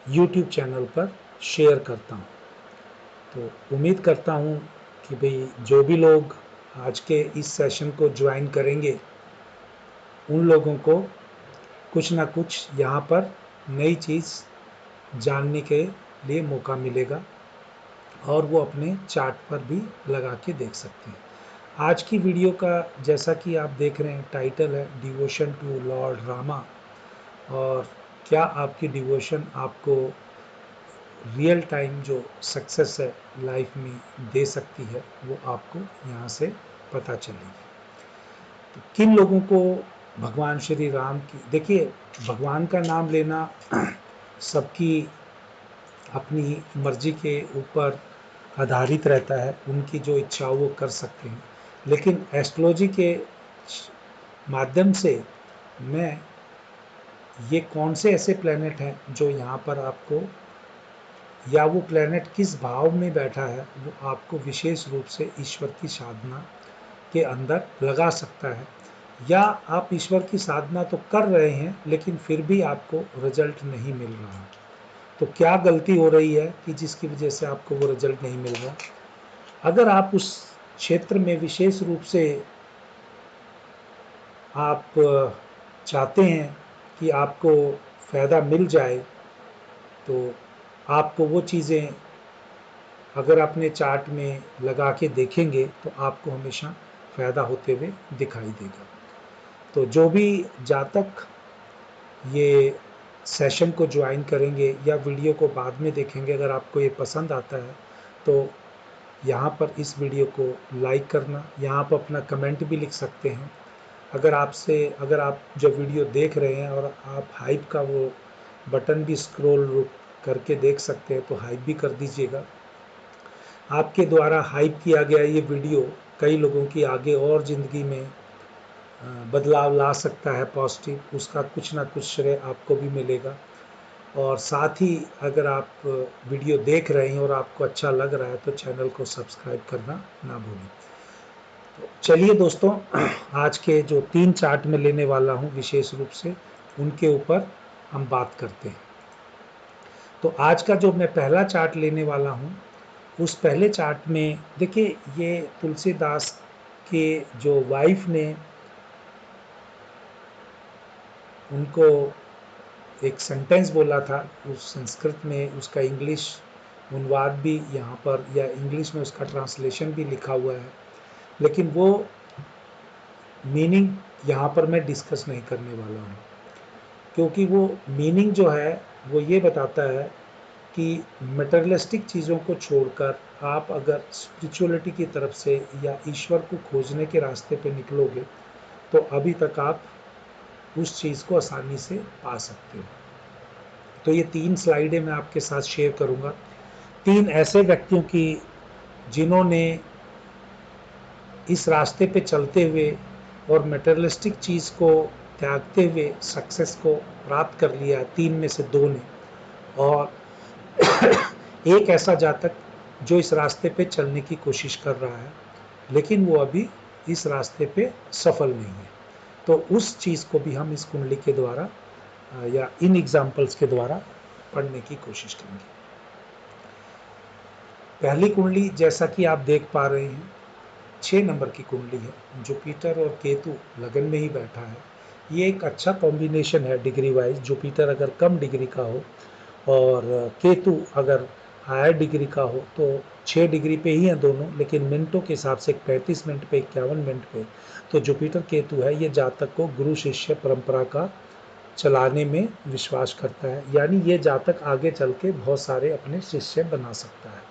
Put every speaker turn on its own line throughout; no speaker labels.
YouTube channel पर share करता हूँ। तो उम्मीद करता हूँ कि भाई जो भी लोग आज के इस सेशन को ज्वाइन करेंगे उन लोगों को कुछ ना कुछ यहाँ पर नई चीज़ जानने के लिए मौका मिलेगा और वो अपने चार्ट पर भी लगा के देख सकते हैं। आज की वीडियो का जैसा कि आप देख रहे हैं टाइटल है डिवोशन टू लॉर्ड रामा। और क्या आपकी डिवोशन आपको रियल टाइम जो सक्सेस है लाइफ में दे सकती है वो आपको यहाँ से पता चलेगी। तो किन लोगों को भगवान श्री राम की, देखिए भगवान का नाम लेना सबकी अपनी मर्जी के ऊपर आधारित रहता है, उनकी जो इच्छा वो कर सकते हैं। लेकिन एस्ट्रोलॉजी के माध्यम से मैं ये कौन से ऐसे प्लैनेट हैं जो यहाँ पर आपको, या वो प्लैनेट किस भाव में बैठा है वो आपको विशेष रूप से ईश्वर की साधना के अंदर लगा सकता है। या आप ईश्वर की साधना तो कर रहे हैं लेकिन फिर भी आपको रिजल्ट नहीं मिल रहा, तो क्या गलती हो रही है कि जिसकी वजह से आपको वो रिजल्ट नहीं मिल रहा। अगर आप उस क्षेत्र में विशेष रूप से आप चाहते हैं कि आपको फ़ायदा मिल जाए, तो आपको वो चीज़ें अगर अपने चार्ट में लगा के देखेंगे तो आपको हमेशा फ़ायदा होते हुए दिखाई देगा। तो जो भी जातक ये सेशन को ज्वाइन करेंगे या वीडियो को बाद में देखेंगे, अगर आपको ये पसंद आता है तो यहाँ पर इस वीडियो को लाइक करना, यहाँ पर अपना कमेंट भी लिख सकते हैं। अगर आप जो वीडियो देख रहे हैं और आप हाइप का वो बटन भी स्क्रॉल करके देख सकते हैं तो हाइप भी कर दीजिएगा। आपके द्वारा हाइप किया गया ये वीडियो कई लोगों की आगे और ज़िंदगी में बदलाव ला सकता है पॉजिटिव, उसका कुछ ना कुछ श्रेय आपको भी मिलेगा। और साथ ही अगर आप वीडियो देख रहे हैं और आपको अच्छा लग रहा है तो चैनल को सब्सक्राइब करना ना भूलें। तो चलिए दोस्तों, आज के जो 3 चार्ट में लेने वाला हूँ विशेष रूप से उनके ऊपर हम बात करते हैं। तो आज का जो मैं पहला चार्ट लेने वाला हूँ उस पहले चार्ट में देखिए, ये तुलसीदास के जो वाइफ ने उनको एक सेंटेंस बोला था, उस संस्कृत में उसका इंग्लिश अनुवाद भी यहाँ पर, या इंग्लिश में उसका ट्रांसलेशन भी लिखा हुआ है, लेकिन वो मीनिंग यहाँ पर मैं डिस्कस नहीं करने वाला हूँ, क्योंकि वो मीनिंग जो है वो ये बताता है कि मटेरियलिस्टिक चीज़ों को छोड़कर आप अगर स्पिरिचुअलिटी की तरफ से या ईश्वर को खोजने के रास्ते पे निकलोगे तो अभी तक आप उस चीज़ को आसानी से पा सकते हो। तो ये 3 स्लाइडें मैं आपके साथ शेयर करूँगा, 3 ऐसे व्यक्तियों की जिन्होंने इस रास्ते पे चलते हुए और मटेरियलिस्टिक चीज़ को त्यागते हुए सक्सेस को प्राप्त कर लिया। 3 में से 2 ने, और एक ऐसा जातक जो इस रास्ते पे चलने की कोशिश कर रहा है लेकिन वो अभी इस रास्ते पे सफल नहीं है। तो उस चीज़ को भी हम इस कुंडली के द्वारा या इन एग्जाम्पल्स के द्वारा पढ़ने की कोशिश करेंगे। पहली कुंडली जैसा कि आप देख पा रहे हैं 6 नंबर की कुंडली है। जुपिटर और केतु लगन में ही बैठा है। ये एक अच्छा कॉम्बिनेशन है डिग्री वाइज। जुपिटर अगर कम डिग्री का हो और केतु अगर हायर डिग्री का हो तो 6 डिग्री पे ही हैं दोनों, लेकिन मिनटों के हिसाब से 35 मिनट पे 51 मिनट पे तो जुपिटर केतु है। ये जातक को गुरु शिष्य परंपरा का चलाने में विश्वास करता है, यानी ये जातक आगे चल के बहुत सारे अपने शिष्य बना सकता है।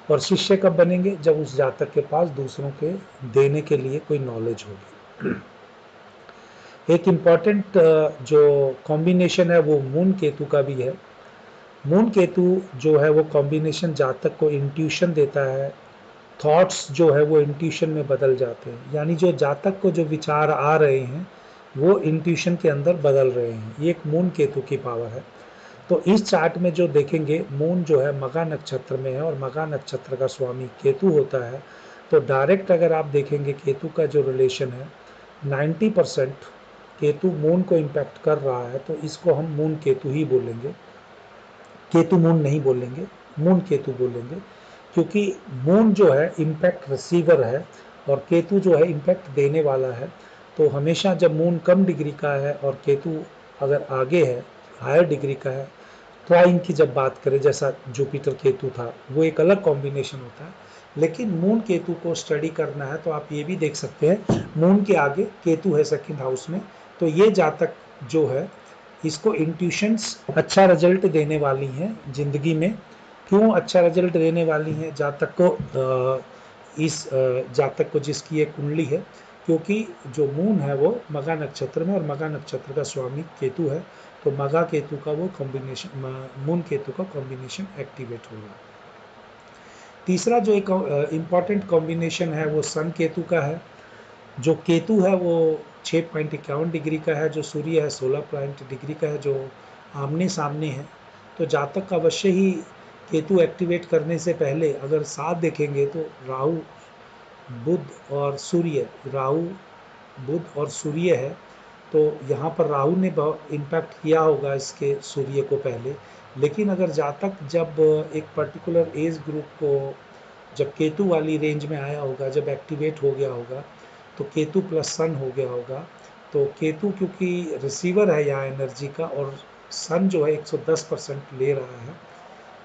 और शिष्य कब बनेंगे? जब उस जातक के पास दूसरों के देने के लिए कोई नॉलेज होगी। एक इम्पॉर्टेंट जो कॉम्बिनेशन है वो मून केतु का भी है। मून केतु जो है वो कॉम्बिनेशन जातक को इंट्यूशन देता है। थॉट्स जो है वो इंट्यूशन में बदल जाते हैं, यानी जो जातक को जो विचार आ रहे हैं वो इंट्यूशन के अंदर बदल रहे हैं। ये एक मून केतु की पावर है। तो इस चार्ट में जो देखेंगे, मून जो है मघा नक्षत्र में है और मघा नक्षत्र का स्वामी केतु होता है। तो डायरेक्ट अगर आप देखेंगे केतु का जो रिलेशन है 90% केतु मून को इम्पैक्ट कर रहा है, तो इसको हम मून केतु ही बोलेंगे। केतु मून नहीं बोलेंगे, मून केतु बोलेंगे, क्योंकि मून जो है इम्पैक्ट रिसीवर है और केतु जो है इम्पैक्ट देने वाला है। तो हमेशा जब मून कम डिग्री का है और केतु अगर आगे है, हायर डिग्री का है, ट्राइन की जब बात करें, जैसा जुपिटर केतु था, वो एक अलग कॉम्बिनेशन होता है। लेकिन मून केतु को स्टडी करना है तो आप ये भी देख सकते हैं, मून के आगे केतु है सेकंड हाउस में, तो ये जातक जो है इसको इंट्यूशंस अच्छा रिजल्ट देने वाली हैं जिंदगी में। क्यों अच्छा रिजल्ट देने वाली हैं जातक को, इस जातक को जिसकी एक कुंडली है, क्योंकि जो मून है वो मगा नक्षत्र में, और मगा नक्षत्र का स्वामी केतु है, तो मगा केतु का वो कॉम्बिनेशन, मून केतु का कॉम्बिनेशन एक्टिवेट होगा। तीसरा जो एक इम्पॉर्टेंट कॉम्बिनेशन है वो सन केतु का है। जो केतु है वो 6.51 डिग्री का है, जो सूर्य है 16 डिग्री का है, जो आमने सामने है। तो जातक अवश्य ही केतु एक्टिवेट करने से पहले अगर साथ देखेंगे तो राहु बुध और सूर्य, राहु बुध और सूर्य है, तो यहाँ पर राहु ने बहुत इम्पैक्ट किया होगा इसके सूर्य को पहले। लेकिन अगर जातक जब एक पर्टिकुलर एज ग्रुप को जब केतु वाली रेंज में आया होगा, जब एक्टिवेट हो गया होगा, तो केतु प्लस सन हो गया होगा। तो केतु क्योंकि रिसीवर है यहाँ एनर्जी का, और सन जो है 110% ले रहा है,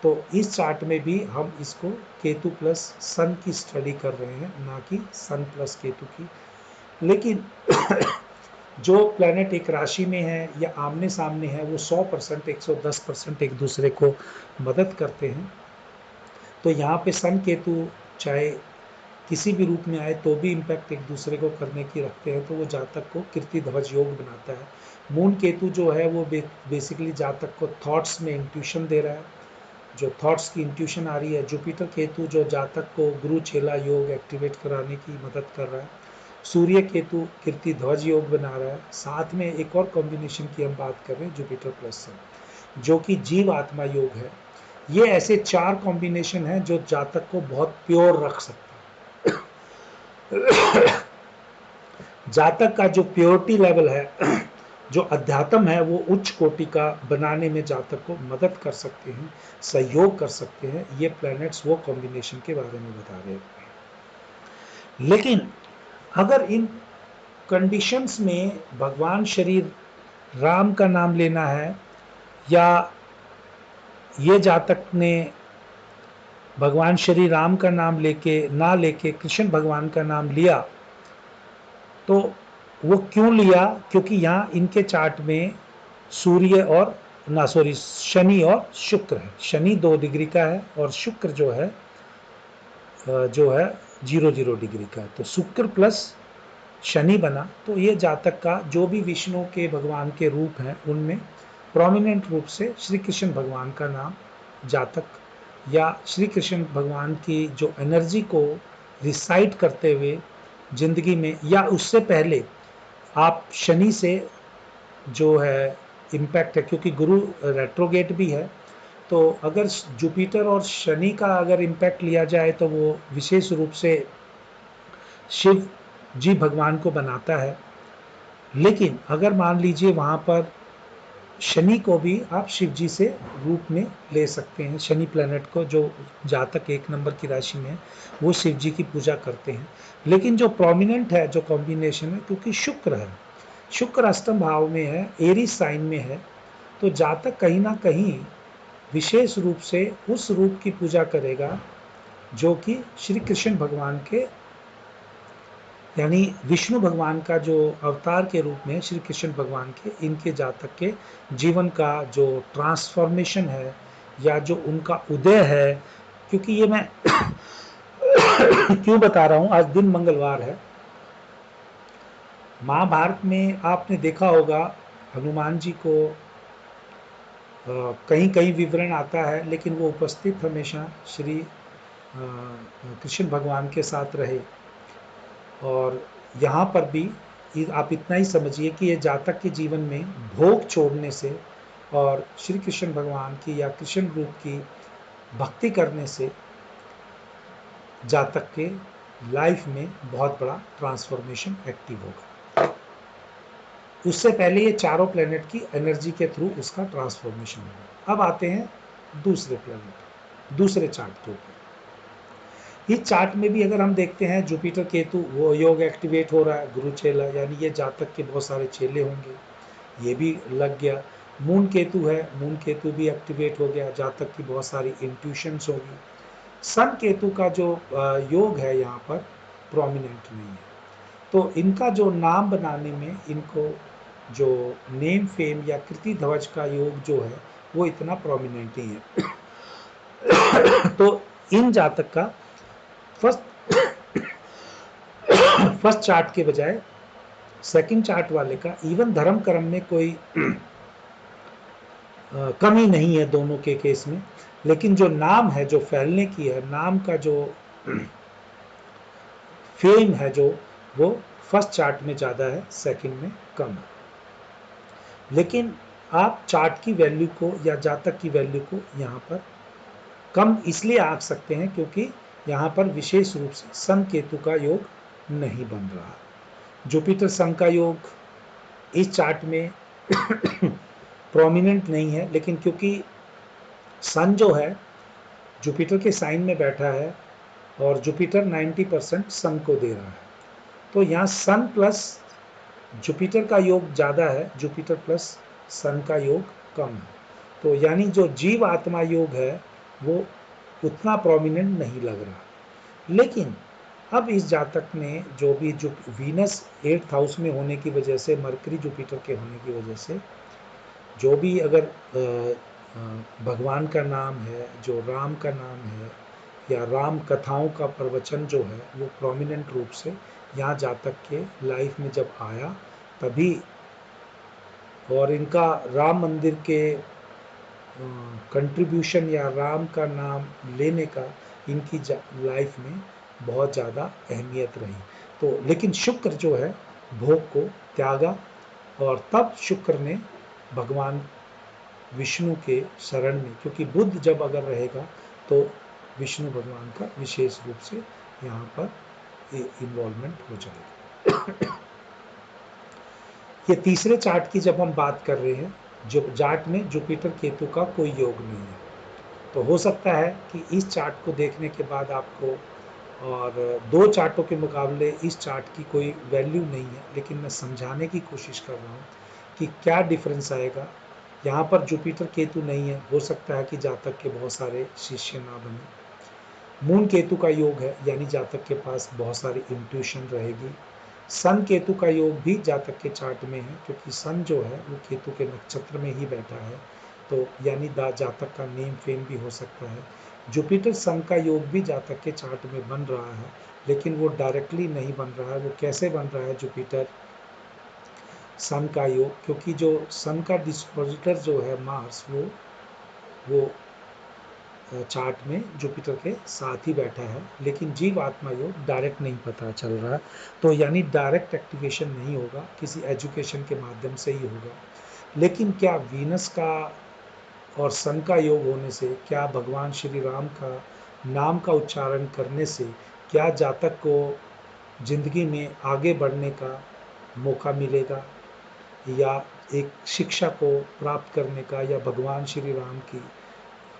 तो इस चार्ट में भी हम इसको केतु प्लस सन की स्टडी कर रहे हैं, ना कि सन प्लस केतु की। लेकिन जो प्लैनेट एक राशि में है या आमने सामने है, वो 100%, 110% एक दूसरे को मदद करते हैं। तो यहाँ पे सन केतु चाहे किसी भी रूप में आए तो भी इम्पैक्ट एक दूसरे को करने की रखते हैं, तो वो जातक को कीर्ति ध्वज योग बनाता है। मून केतु जो है वो बेसिकली जातक को थॉट्स में इंट्यूशन दे रहा है, जो थॉट्स की इंट्यूशन आ रही है। जुपिटर केतु जो जातक को गुरु चेला योग एक्टिवेट कराने की मदद कर रहा है। सूर्य केतु कीर्ति ध्वज योग बना रहा है। साथ में एक और कॉम्बिनेशन की हम बात कर रहे हैं, जुपिटर प्लस सन, जो कि जीव आत्मा योग है। ये ऐसे 4 कॉम्बिनेशन हैं जो जातक को बहुत प्योर रख सकते हैं। जातक का जो प्योरिटी लेवल है, जो अध्यात्म है, वो उच्च कोटि का बनाने में जातक को मदद कर सकते हैं, सहयोग कर सकते हैं। ये प्लैनेट्स वो कॉम्बिनेशन के बारे में बता रहे हैं। लेकिन अगर इन कंडीशंस में भगवान श्री राम का नाम लेना है, या ये जातक ने भगवान श्री राम का नाम लेके कृष्ण भगवान का नाम लिया, तो वो क्यों लिया? क्योंकि यहाँ इनके चार्ट में सूर्य और शनि और शुक्र है। शनि 2 डिग्री का है और शुक्र जो है 0 डिग्री का है। तो शुक्र प्लस शनि बना, तो ये जातक का जो भी विष्णु के भगवान के रूप हैं उनमें प्रोमिनेंट रूप से श्री कृष्ण भगवान का नाम जातक, या श्री कृष्ण भगवान की जो एनर्जी को रिसाइट करते हुए जिंदगी में, या उससे पहले आप शनि से जो है इम्पैक्ट है, क्योंकि गुरु रेट्रोगेट भी है, तो अगर जुपिटर और शनि का अगर इम्पैक्ट लिया जाए तो वो विशेष रूप से शिव जी भगवान को बनाता है। लेकिन अगर मान लीजिए वहाँ पर शनि को भी आप शिव जी से रूप में ले सकते हैं। शनि प्लैनेट को, जो जातक 1 नंबर की राशि में है, वो शिव जी की पूजा करते हैं। लेकिन जो प्रोमिनेंट है, जो कॉम्बिनेशन है, क्योंकि शुक्र है, शुक्र अष्टम भाव में है, एरीज साइन में है, तो जातक कहीं ना कहीं विशेष रूप से उस रूप की पूजा करेगा जो कि श्री कृष्ण भगवान के, यानी विष्णु भगवान का जो अवतार के रूप में श्री कृष्ण भगवान के, इनके जातक के जीवन का जो ट्रांसफॉर्मेशन है या जो उनका उदय है। क्योंकि ये मैं क्यों बता रहा हूँ, आज दिन मंगलवार है। महाभारत में आपने देखा होगा हनुमान जी को कहीं कहीं विवरण आता है, लेकिन वो उपस्थित हमेशा श्री कृष्ण भगवान के साथ रहे। और यहाँ पर भी आप इतना ही समझिए कि ये जातक के जीवन में भोग छोड़ने से और श्री कृष्ण भगवान की या कृष्ण रूप की भक्ति करने से जातक के लाइफ में बहुत बड़ा ट्रांसफॉर्मेशन एक्टिव होगा। उससे पहले ये चारों प्लेनेट की एनर्जी के थ्रू उसका ट्रांसफॉर्मेशन होगा। अब आते हैं दूसरे प्लैनेट, दूसरे चार्ट के ऊपर। इस चार्ट में भी अगर हम देखते हैं जुपिटर केतु वो योग एक्टिवेट हो रहा है, गुरु चेला, यानी ये जातक के बहुत सारे चेले होंगे, ये भी लग गया। मून केतु है, मून केतु भी एक्टिवेट हो गया, जातक की बहुत सारी इंट्यूशंस होगी। सन केतु का जो योग है यहाँ पर प्रोमिनेंट नहीं है, तो इनका जो नाम बनाने में इनको जो नेम फेम या कृति ध्वज का योग जो है वो इतना प्रोमिनेंट ही है। तो इन जातक का फर्स्ट फर्स्ट चार्ट के बजाय सेकंड चार्ट वाले का इवन धर्म कर्म में कोई कमी नहीं है दोनों के केस में, लेकिन जो नाम है, जो फैलने की है, नाम का जो फेम है जो वो फर्स्ट चार्ट में ज़्यादा है, सेकंड में कम है। लेकिन आप चार्ट की वैल्यू को या जातक की वैल्यू को यहाँ पर कम इसलिए आंक सकते हैं क्योंकि यहाँ पर विशेष रूप से सन केतु का योग नहीं बन रहा। जुपिटर सन का योग इस चार्ट में प्रोमिनेंट नहीं है, लेकिन क्योंकि सन जो है जुपिटर के साइन में बैठा है और जुपिटर 90% सन को दे रहा है, तो यहाँ सन प्लस जुपिटर का योग ज़्यादा है, जुपिटर प्लस सन का योग कम है। तो यानी जो जीव आत्मा योग है वो उतना प्रोमिनेंट नहीं लग रहा। लेकिन अब इस जातक में जो भी जो वीनस 8th हाउस में होने की वजह से, मरकरी जुपिटर के होने की वजह से, जो भी अगर भगवान का नाम है, जो राम का नाम है या राम कथाओं का प्रवचन जो है वो प्रोमिनेंट रूप से यहाँ जातक के लाइफ में जब आया तभी, और इनका राम मंदिर के कंट्रीब्यूशन या राम का नाम लेने का इनकी लाइफ में बहुत ज़्यादा अहमियत रही। तो लेकिन शुक्र जो है भोग को त्यागा, और तब शुक्र ने भगवान विष्णु के शरण में, क्योंकि बुध जब अगर रहेगा तो विष्णु भगवान का विशेष रूप से यहाँ पर इन्वॉल्वमेंट हो जाएगा। ये तीसरे चार्ट की जब हम बात कर रहे हैं, जो चार्ट में जुपिटर केतु का कोई योग नहीं है, तो हो सकता है कि इस चार्ट को देखने के बाद आपको, और दो चार्टों के मुकाबले इस चार्ट की कोई वैल्यू नहीं है, लेकिन मैं समझाने की कोशिश कर रहा हूँ कि क्या डिफरेंस आएगा। यहाँ पर जुपिटर केतु नहीं है, हो सकता है कि जातक के बहुत सारे शिष्य ना बने। मून केतु का योग है, यानी जातक के पास बहुत सारी इंट्यूशन रहेगी। सन केतु का योग भी जातक के चार्ट में है, क्योंकि सन जो है वो केतु के नक्षत्र में ही बैठा है, तो यानी जातक का नेम फेम भी हो सकता है। जुपिटर सन का योग भी जातक के चार्ट में बन रहा है, लेकिन वो डायरेक्टली नहीं बन रहा है। वो कैसे बन रहा है जुपिटर सन का योग, क्योंकि जो सन का डिस्पोजिटर जो है मार्स, वो चार्ट में जुपिटर के साथ ही बैठा है, लेकिन जीव आत्मा योग डायरेक्ट नहीं पता चल रहा, तो यानी डायरेक्ट एक्टिवेशन नहीं होगा, किसी एजुकेशन के माध्यम से ही होगा। लेकिन क्या वीनस का और सन का योग होने से, क्या भगवान श्री राम का नाम का उच्चारण करने से क्या जातक को जिंदगी में आगे बढ़ने का मौका मिलेगा, या एक शिक्षा को प्राप्त करने का, या भगवान श्री राम की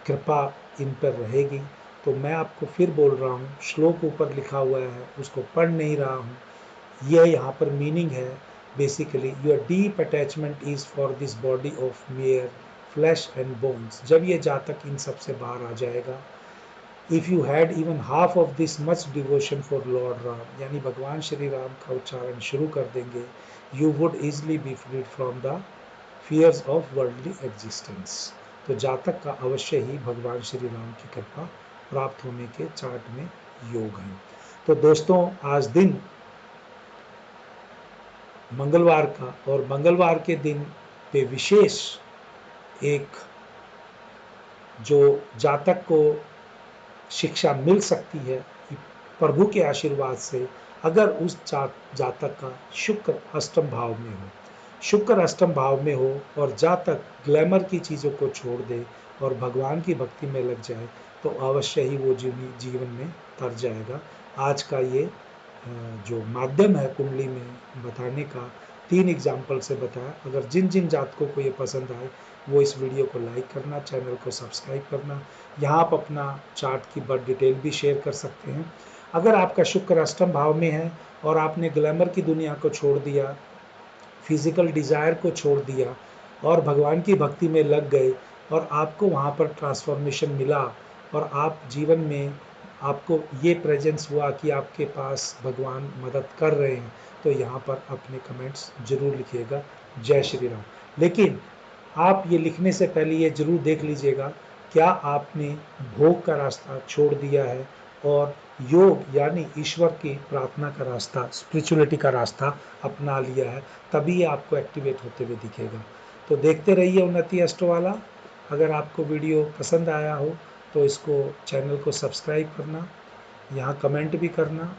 कृपा इन पर रहेगी? तो मैं आपको फिर बोल रहा हूँ, श्लोक ऊपर लिखा हुआ है, उसको पढ़ नहीं रहा हूँ, यह यहाँ पर मीनिंग है basically, your deep attachment is for this body of mere flesh and bones. जब ये जातक इन सब से बाहर आ जाएगा, if you had even half of this much devotion for lord Ram, यानी भगवान श्री राम का उच्चारण शुरू कर देंगे, you would easily be freed from the fears of worldly existence. तो जातक का अवश्य ही भगवान श्री राम की कृपा प्राप्त होने के चार्ट में योग है। तो दोस्तों, आज दिन मंगलवार का, और मंगलवार के दिन पे विशेष एक जो जातक को शिक्षा मिल सकती है प्रभु के आशीर्वाद से, अगर उस जातक का शुक्र अष्टम भाव में हो, शुक्र अष्टम भाव में हो और जातक ग्लैमर की चीज़ों को छोड़ दे और भगवान की भक्ति में लग जाए, तो अवश्य ही वो जीवन में तर जाएगा। आज का ये जो माध्यम है कुंडली में बताने का, 3 एग्जाम्पल से बताया। अगर जिन जिन जातकों को ये पसंद आए वो इस वीडियो को लाइक करना, चैनल को सब्सक्राइब करना। यहाँ आप अपना चार्ट की बर्थ डिटेल भी शेयर कर सकते हैं। अगर आपका शुक्र अष्टम भाव में है और आपने ग्लैमर की दुनिया को छोड़ दिया, फिजिकल डिज़ायर को छोड़ दिया और भगवान की भक्ति में लग गए और आपको वहाँ पर ट्रांसफॉर्मेशन मिला और आप जीवन में आपको ये प्रेजेंस हुआ कि आपके पास भगवान मदद कर रहे हैं, तो यहाँ पर अपने कमेंट्स जरूर लिखिएगा। जय श्री राम। लेकिन आप ये लिखने से पहले ये जरूर देख लीजिएगा क्या आपने भोग का रास्ता छोड़ दिया है और योग यानी ईश्वर की प्रार्थना का रास्ता, स्पिरिचुअलिटी का रास्ता अपना लिया है, तभी ये आपको एक्टिवेट होते हुए दिखेगा। तो देखते रहिए उन्नति एस्ट्रो वाला। अगर आपको वीडियो पसंद आया हो तो इसको चैनल को सब्सक्राइब करना, यहाँ कमेंट भी करना।